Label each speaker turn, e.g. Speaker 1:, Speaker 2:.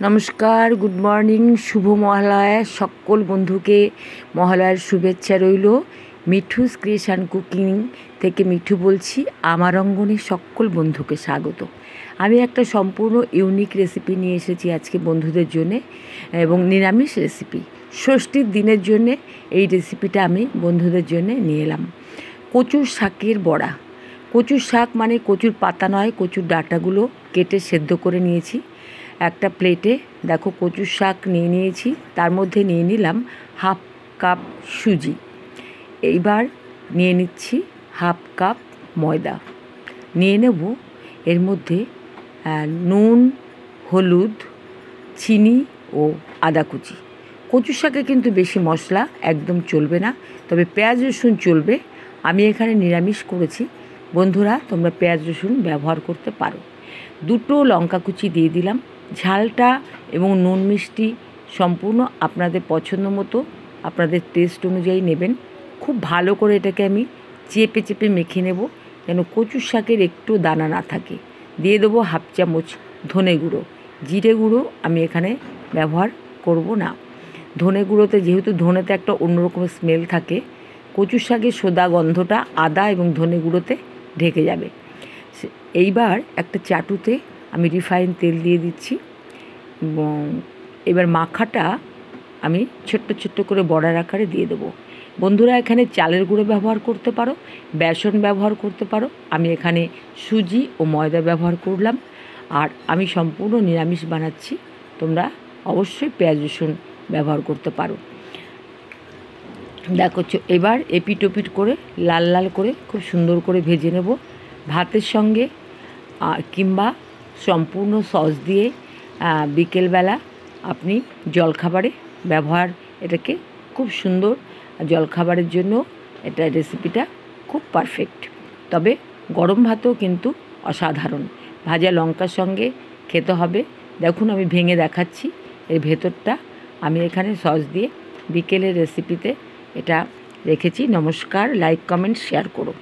Speaker 1: নমস্কার, good morning, শুভ মহালয়া। সকল বন্ধুকে মহালয়ার শুভেচ্ছা রইল। মিঠুস ক্রিয়েশন কুকিং থেকে মিঠু বলছি। আমার অঙ্গনে সকল বন্ধুকে স্বাগত। আমি একটা সম্পূর্ণ ইউনিক রেসিপি নিয়ে এসেছি আজকে বন্ধুদের জন্যে, এবং নিরামিষ রেসিপি। ষষ্ঠীর দিনের জন্যে এই রেসিপিটা আমি বন্ধুদের জন্যে নিয়ে এলাম। কচুর শাকের বড়া। কচুর শাক মানে কচুর পাতা নয়, কচুর ডাঁটাগুলো কেটে সেদ্ধ করে নিয়েছি। একটা প্লেটে দেখো কচুর শাক নিয়ে নিয়েছি, তার মধ্যে নিয়ে নিলাম হাফ কাপ সুজি। এইবার নিয়ে নিচ্ছি হাফ কাপ ময়দা। নিয়ে নেব এর মধ্যে নুন, হলুদ, চিনি ও আদা কুচি। কচুর শাকে কিন্তু বেশি মশলা একদম চলবে না, তবে পেঁয়াজ রসুন চলবে। আমি এখানে নিরামিষ করেছি, বন্ধুরা তোমরা পেঁয়াজ রসুন ব্যবহার করতে পারো। দুটো লঙ্কা কুচি দিয়ে দিলাম। ঝালটা এবং নুন মিষ্টি সম্পূর্ণ আপনাদের পছন্দ মতো, আপনাদের টেস্ট অনুযায়ী নেবেন। খুব ভালো করে এটাকে আমি চেপে চেপে মেখে নেব, যেন কচুর শাকের একটু দানা না থাকে। দিয়ে দেবো হাফ চামচ ধনে গুঁড়ো। জিরে গুঁড়ো আমি এখানে ব্যবহার করব না। ধনে গুঁড়োতে, যেহেতু ধনেতে একটা অন্যরকম স্মেল থাকে, কচুর শাকের সোদা গন্ধটা আদা এবং ধনে গুঁড়োতে ঢেকে যাবে। এইবার একটা চাটুতে আমি রিফাইন তেল দিয়ে দিচ্ছি, এবং এবার মাখাটা আমি ছোট্ট ছোট্ট করে বড়ার আকারে দিয়ে দেবো। বন্ধুরা এখানে চালের গুঁড়ো ব্যবহার করতে পারো, বেসন ব্যবহার করতে পারো। আমি এখানে সুজি ও ময়দা ব্যবহার করলাম, আর আমি সম্পূর্ণ নিরামিষ বানাচ্ছি। তোমরা অবশ্যই পেঁয়াজ রসুন ব্যবহার করতে পারো। দেখো এবার এপিট ওপিট করে লাল লাল করে খুব সুন্দর করে ভেজে নেব। ভাতের সঙ্গে কিংবা সম্পূর্ণ সস দিয়ে বিকেলবেলা আপনি জলখাবারে ব্যবহার, এটাকে খুব সুন্দর জলখাবারের জন্য এটা রেসিপিটা খুব পারফেক্ট। তবে গরম ভাতও কিন্তু অসাধারণ। ভাজা লঙ্কার সঙ্গে খেতে হবে। দেখুন আমি ভেঙে দেখাচ্ছি এর ভেতরটা। আমি এখানে সস দিয়ে বিকেলের রেসিপিতে এটা রেখেছি। নমস্কার, লাইক কমেন্ট শেয়ার করো।